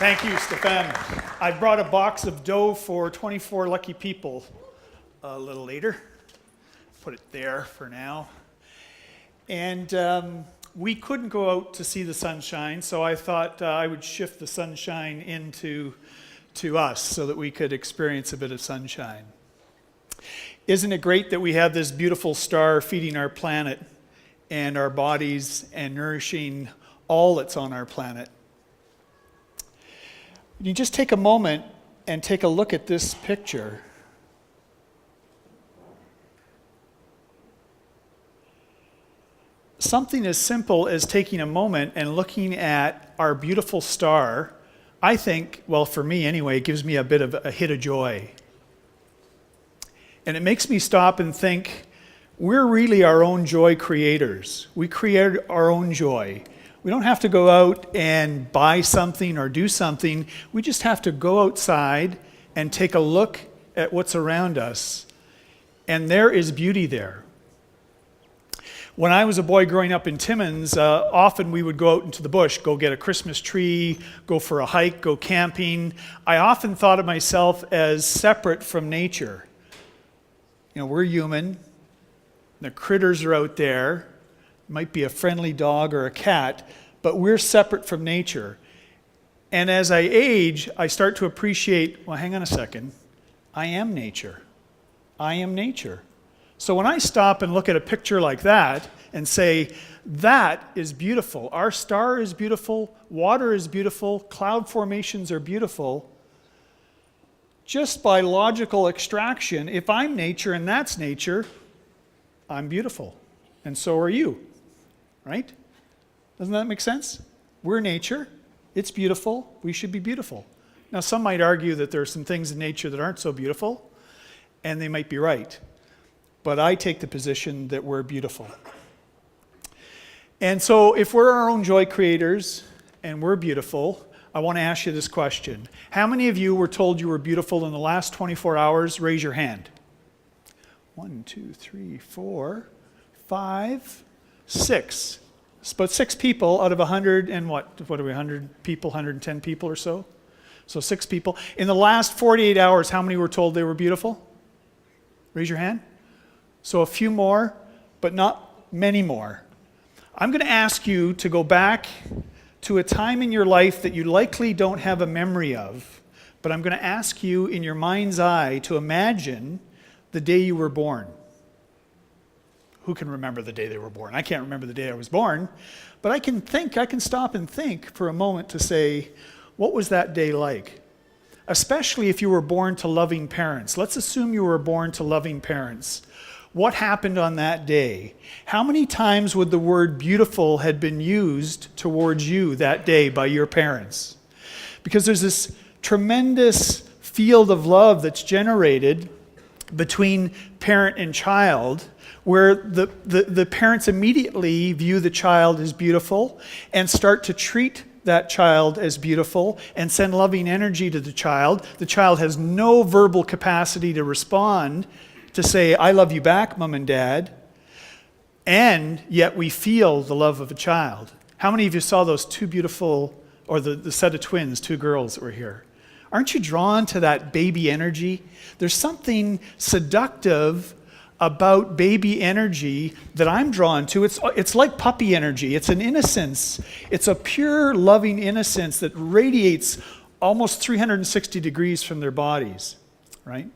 Thank you, Stefan. I brought a box of dough for 24 lucky people a little later. Put it there for now. And we couldn't go out to see the sunshine, so I thought I would shift the sunshine into us so that we could experience a bit of sunshine. Isn't it great that we have this beautiful star feeding our planet and our bodies and nourishing all that's on our planet? You just take a moment and take a look at this picture. Something as simple as taking a moment and looking at our beautiful star, I think, well, for me anyway, it gives me a bit of a hit of joy. And it makes me stop and think, we're really our own joy creators. We create our own joy. We don't have to go out and buy something or do something. We just have to go outside and take a look at what's around us. And there is beauty there. When I was a boy growing up in Timmins, often we would go out into the bush, go get a Christmas tree, go for a hike, go camping. I often thought of myself as separate from nature. You know, we're human. The critters are out there. It might be a friendly dog or a cat, but we're separate from nature. And as I age, I start to appreciate, well, hang on a second. I am nature. I am nature. So when I stop and look at a picture like that and say, that is beautiful. Our star is beautiful. Water is beautiful. Cloud formations are beautiful. Just by logical extraction, if I'm nature and that's nature, I'm beautiful. And so are you. Right? Doesn't that make sense? We're nature. It's beautiful. We should be beautiful. Now, some might argue that there are some things in nature that aren't so beautiful, and they might be right. But I take the position that we're beautiful. And so if we're our own joy creators and we're beautiful, I want to ask you this question. How many of you were told you were beautiful in the last 24 hours? Raise your hand. 1, 2, 3, 4, 5, 6. It's about 6 people out of 100 and what are we, 100 people, 110 people or so? So 6 people. In the last 48 hours, how many were told they were beautiful? Raise your hand. So a few more, but not many more. I'm going to ask you to go back to a time in your life that you likely don't have a memory of, but I'm going to ask you in your mind's eye to imagine the day you were born. Who can remember the day they were born? I can't remember the day I was born, but I can stop and think for a moment to say, what was that day like? Especially if you were born to loving parents. Let's assume you were born to loving parents. What happened on that day? How many times would the word beautiful had been used towards you that day by your parents? Because there's this tremendous field of love that's generated between parent and child, where the parents immediately view the child as beautiful and start to treat that child as beautiful and send loving energy to the child. The child has no verbal capacity to respond, to say, I love you back, Mom and Dad, and yet we feel the love of a child. How many of you saw those 2 beautiful, or the set of twins, 2 girls that were here? Aren't you drawn to that baby energy? There's something seductive about baby energy that I'm drawn to. It's like puppy energy. It's an innocence. It's a pure, loving innocence that radiates almost 360 degrees from their bodies, right?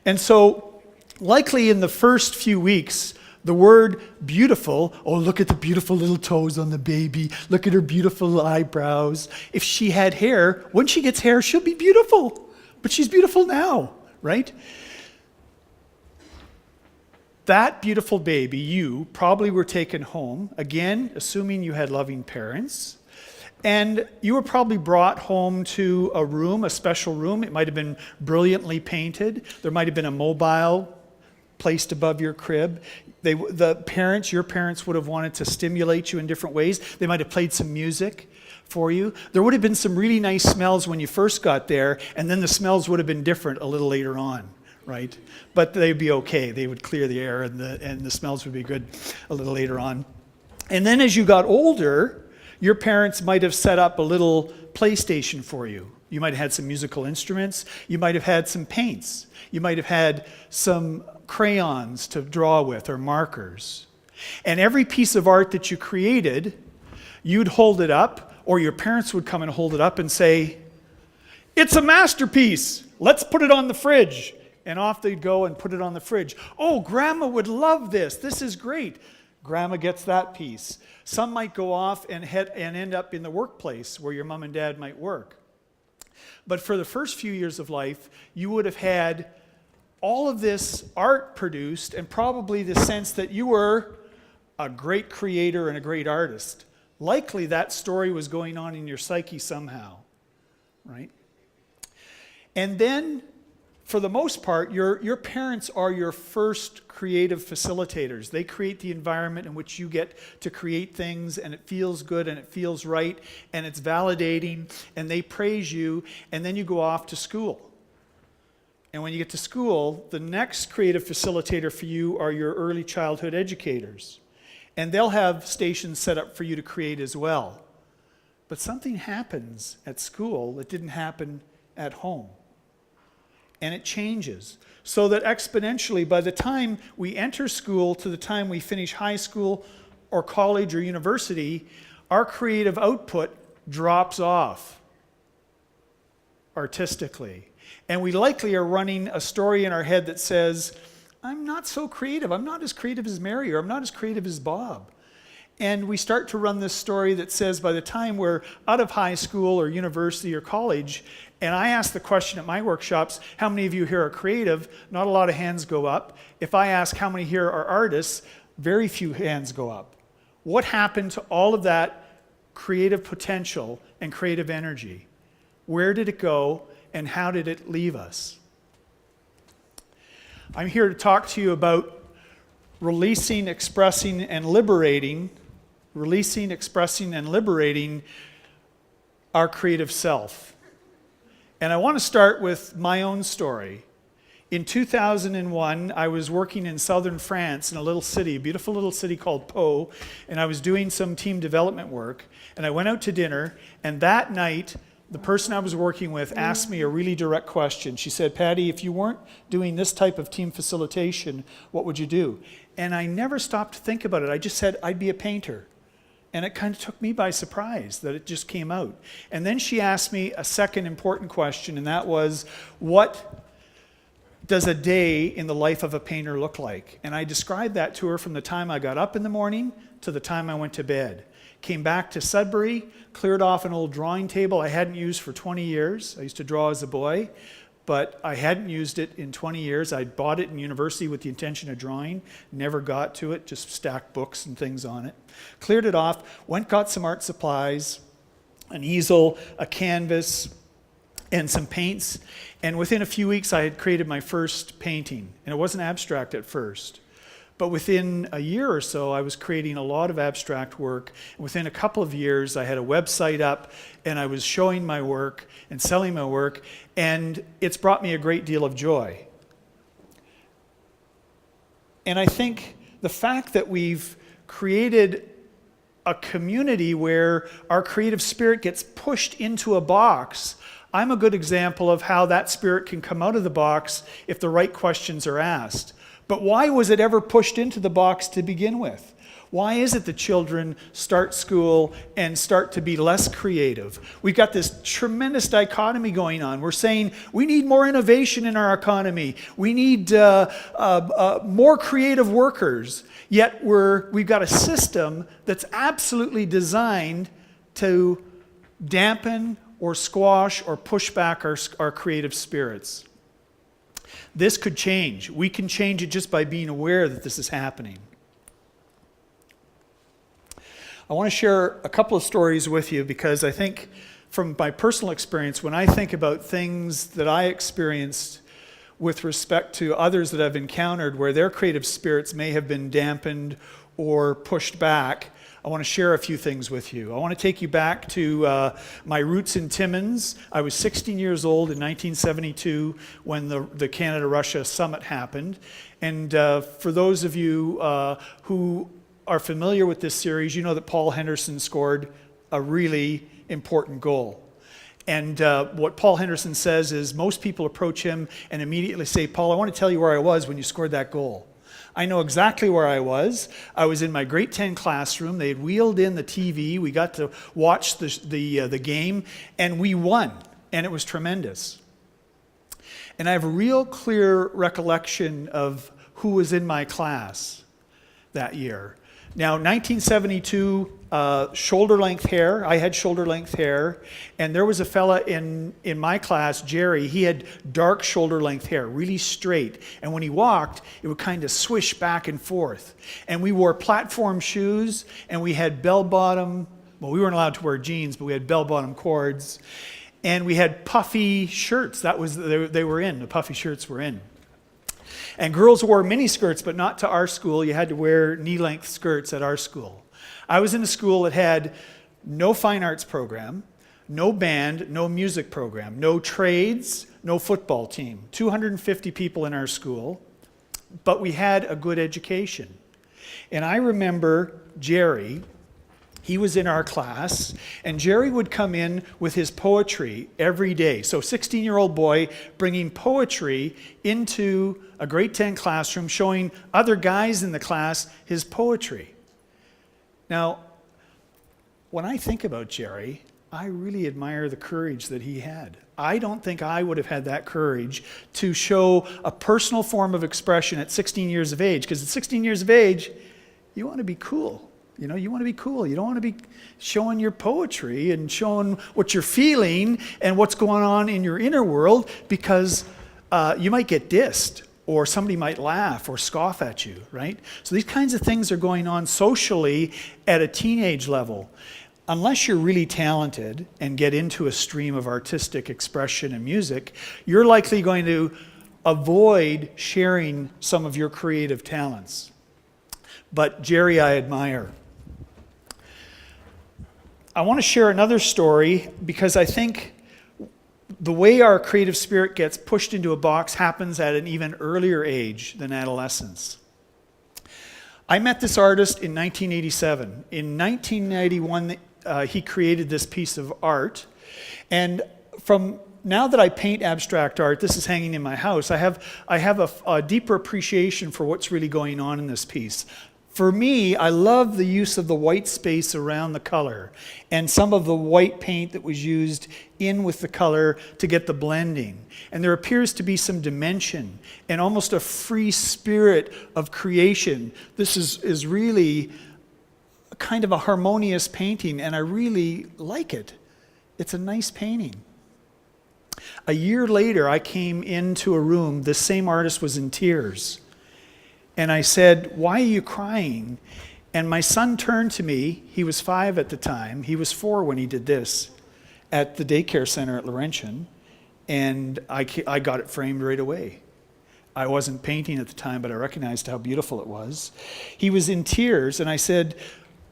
And so, likely in the first few weeks, the word beautiful, oh, look at the beautiful little toes on the baby. Look at her beautiful eyebrows. If she had hair, when she gets hair, she'll be beautiful. But she's beautiful now, right? That beautiful baby, you probably were taken home, again, assuming you had loving parents, and you were probably brought home to a room, a special room. It might have been brilliantly painted. There might have been a mobile placed above your crib. Your parents would have wanted to stimulate you in different ways. They might have played some music for you. There would have been some really nice smells when you first got there, and then the smells would have been different a little later on. Right? But they'd be okay. They would clear the air and the smells would be good a little later on. And then as you got older, Your parents might have set up a little PlayStation for you. You might have had some musical instruments. You might have had some paints. You might have had some crayons to draw with or markers. And every piece of art that you created, you'd hold it up, or your parents would come and hold it up and say, "It's a masterpiece. Let's put it on the fridge." And off they'd go and put it on the fridge. "Oh, Grandma would love this. This is great." Grandma gets that piece. Some might go off and end up in the workplace where your mom and dad might work. But for the first few years of life, you would have had all of this art produced and probably the sense that you were a great creator and a great artist. Likely that story was going on in your psyche somehow, right? And then, for the most part, your parents are your first creative facilitators. They create the environment in which you get to create things, and it feels good and it feels right and it's validating, and they praise you, and then you go off to school. And when you get to school, the next creative facilitator for you are your early childhood educators. And they'll have stations set up for you to create as well. But something happens at school that didn't happen at home. And it changes. So that exponentially, by the time we enter school to the time we finish high school or college or university, our creative output drops off artistically. And we likely are running a story in our head that says, "I'm not so creative. I'm not as creative as Mary, or I'm not as creative as Bob." And we start to run this story that says by the time we're out of high school or university or college, and I ask the question at my workshops, how many of you here are creative? Not a lot of hands go up. If I ask how many here are artists, very few hands go up. What happened to all of that creative potential and creative energy? Where did it go, and how did it leave us? I'm here to talk to you about releasing, expressing, and liberating our creative self. And I want to start with my own story. In 2001, I was working in southern France in a little city, a beautiful little city called Pau, and I was doing some team development work, and I went out to dinner, and that night, the person I was working with asked me a really direct question. She said, "Paddy, if you weren't doing this type of team facilitation, what would you do?" And I never stopped to think about it. I just said, "I'd be a painter." And it kind of took me by surprise that it just came out. And then she asked me a second important question, and that was, what does a day in the life of a painter look like? And I described that to her from the time I got up in the morning to the time I went to bed. Came back to Sudbury, cleared off an old drawing table I hadn't used for 20 years. I used to draw as a boy, but I hadn't used it in 20 years. I bought it in university with the intention of drawing, never got to it, just stacked books and things on it. Cleared it off, went got some art supplies, an easel, a canvas, and some paints. And within a few weeks, I had created my first painting. And it wasn't abstract at first. But within a year or so, I was creating a lot of abstract work. And within a couple of years, I had a website up, and I was showing my work and selling my work, and it's brought me a great deal of joy. And I think the fact that we've created a community where our creative spirit gets pushed into a box, I'm a good example of how that spirit can come out of the box if the right questions are asked. But why was it ever pushed into the box to begin with? Why is it that children start school and start to be less creative? We've got this tremendous dichotomy going on. We're saying we need more innovation in our economy. We need more creative workers. Yet we've got a system that's absolutely designed to dampen or squash or push back our creative spirits. This could change. We can change it just by being aware that this is happening. I want to share a couple of stories with you because I think from my personal experience, when I think about things that I experienced with respect to others that I've encountered where their creative spirits may have been dampened or pushed back, I want to share a few things with you. I want to take you back to my roots in Timmins. I was 16 years old in 1972 when the Canada-Russia summit happened. And for those of you who are familiar with this series, you know that Paul Henderson scored a really important goal. And what Paul Henderson says is most people approach him and immediately say, Paul, I want to tell you where I was when you scored that goal. I know exactly where I was. I was in my grade 10 classroom. They had wheeled in the TV. We got to watch the game, and we won, and it was tremendous. And I have a real clear recollection of who was in my class that year. Now, 1972, shoulder-length hair. I had shoulder-length hair. And there was a fella in my class, Jerry. He had dark shoulder-length hair, really straight. And when he walked, it would kind of swish back and forth. And we wore platform shoes, and we had bell-bottom, well, we weren't allowed to wear jeans, but we had bell-bottom cords. And we had puffy shirts. That was, they were in, the puffy shirts were in. And girls wore mini skirts, but not to our school. You had to wear knee-length skirts at our school. I was in a school that had no fine arts program, no band, no music program, no trades, no football team. 250 people in our school, but we had a good education. And I remember Jerry. He was in our class, and Jerry would come in with his poetry every day. So 16-year-old boy bringing poetry into a grade 10 classroom, showing other guys in the class his poetry. Now, when I think about Jerry, I really admire the courage that he had. I don't think I would have had that courage to show a personal form of expression at 16 years of age, because at 16 years of age, you want to be cool. You know, you want to be cool. You don't want to be showing your poetry and showing what you're feeling and what's going on in your inner world, because you might get dissed, or somebody might laugh or scoff at you, right? So these kinds of things are going on socially at a teenage level. Unless you're really talented and get into a stream of artistic expression and music, you're likely going to avoid sharing some of your creative talents. But Jerry, I admire. I want to share another story because I think the way our creative spirit gets pushed into a box happens at an even earlier age than adolescence. I met this artist in 1987. In 1991, he created this piece of art. And from now that I paint abstract art, this is hanging in my house, I have a deeper appreciation for what's really going on in this piece. For me, I love the use of the white space around the color and some of the white paint that was used in with the color to get the blending. And there appears to be some dimension and almost a free spirit of creation. This is really kind of a harmonious painting, and I really like it. It's a nice painting. A year later, I came into a room, the same artist was in tears. And I said, "Why are you crying?" And my son turned to me. He was 5 at the time. He was 4 when he did this at the daycare center at Laurentian. And I got it framed right away. I wasn't painting at the time, but I recognized how beautiful it was. He was in tears, and I said,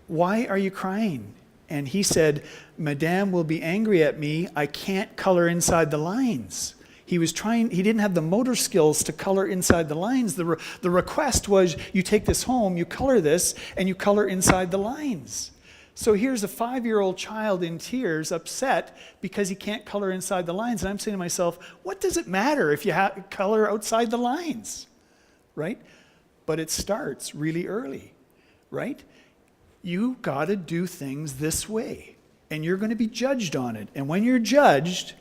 "Why are you crying?" And he said, "Madame will be angry at me. I can't color inside the lines." He didn't have the motor skills to color inside the lines. The request was, you take this home, you color this, and you color inside the lines. So here's a 5-year-old child in tears, upset because he can't color inside the lines. And I'm saying to myself, what does it matter if you color outside the lines, right? But it starts really early, right? You got to do things this way, and you're going to be judged on it. And when you're judged,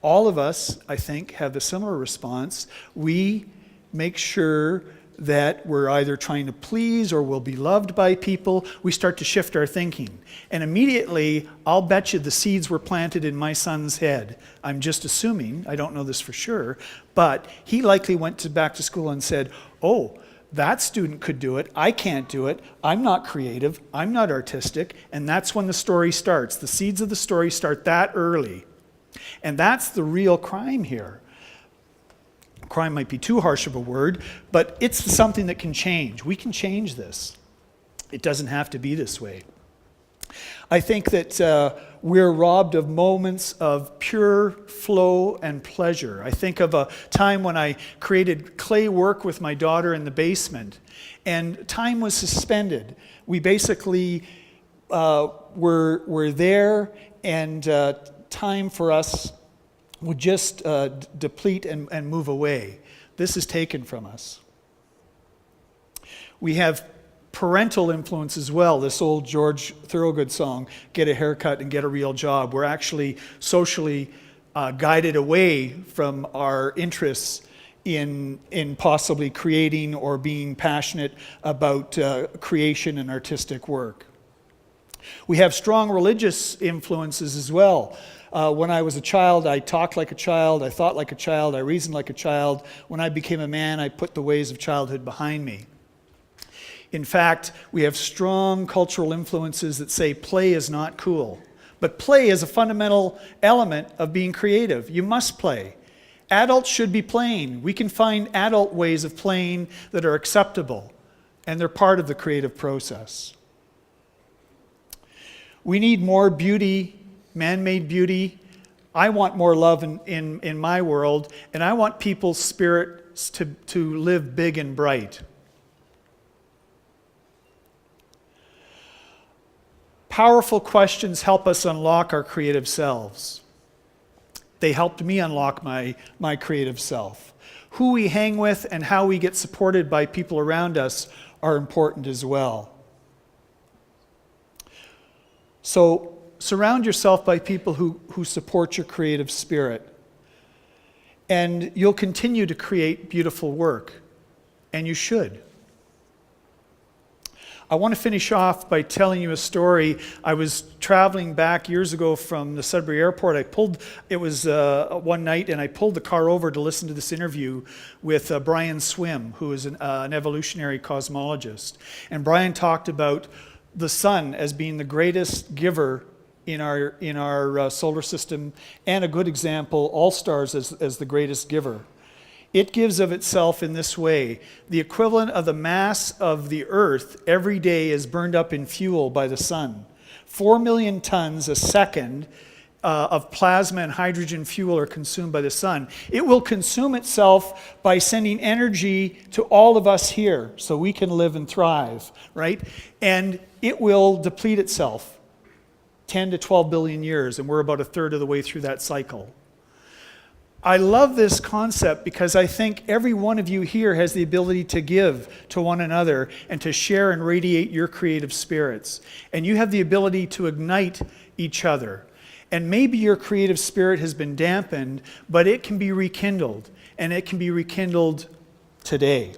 all of us, I think, have the similar response. We make sure that we're either trying to please or will be loved by people. We start to shift our thinking. And immediately, I'll bet you the seeds were planted in my son's head. I'm just assuming, I don't know this for sure, but he likely went back to school and said, "Oh, that student could do it. I can't do it. I'm not creative. I'm not artistic." And that's when the story starts. The seeds of the story start that early. And that's the real crime here. Crime might be too harsh of a word, but it's something that can change. We can change this. It doesn't have to be this way. I think that we're robbed of moments of pure flow and pleasure. I think of a time when I created clay work with my daughter in the basement, and time was suspended. We basically we're there, and time for us would just deplete and move away. This is taken from us. We have parental influence as well. This old George Thorogood song, "Get a haircut and get a real job." We're actually socially guided away from our interests in possibly creating or being passionate about creation and artistic work. We have strong religious influences as well. When I was a child, I talked like a child, I thought like a child, I reasoned like a child. When I became a man, I put the ways of childhood behind me. In fact, we have strong cultural influences that say play is not cool. But play is a fundamental element of being creative. You must play. Adults should be playing. We can find adult ways of playing that are acceptable, and they're part of the creative process. We need more beauty, man-made beauty. I want more love in my world, and I want people's spirits to live big and bright. Powerful questions help us unlock our creative selves. They helped me unlock my creative self. Who we hang with and how we get supported by people around us are important as well. So surround yourself by people who support your creative spirit. And you'll continue to create beautiful work. And you should. I want to finish off by telling you a story. I was traveling back years ago from the Sudbury Airport. It was one night, and I pulled the car over to listen to this interview with Brian Swim, who is an evolutionary cosmologist. And Brian talked about the sun as being the greatest giver in our solar system, and a good example, all stars as the greatest giver. It gives of itself in this way. The equivalent of the mass of the Earth every day is burned up in fuel by the sun. 4 million tons a second of plasma and hydrogen fuel are consumed by the sun. It will consume itself by sending energy to all of us here so we can live and thrive, right? And it will deplete itself 10 to 12 billion years, and we're about a third of the way through that cycle. I love this concept because I think every one of you here has the ability to give to one another and to share and radiate your creative spirits. And you have the ability to ignite each other. And maybe your creative spirit has been dampened, but it can be rekindled, and it can be rekindled today.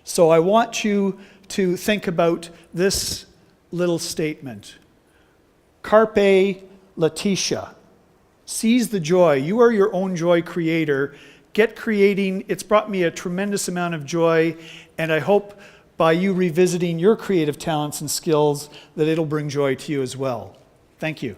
So I want you to think about this little statement. Carpe Letitia. Seize the joy. You are your own joy creator. Get creating. It's brought me a tremendous amount of joy, and I hope by you revisiting your creative talents and skills that it'll bring joy to you as well. Thank you.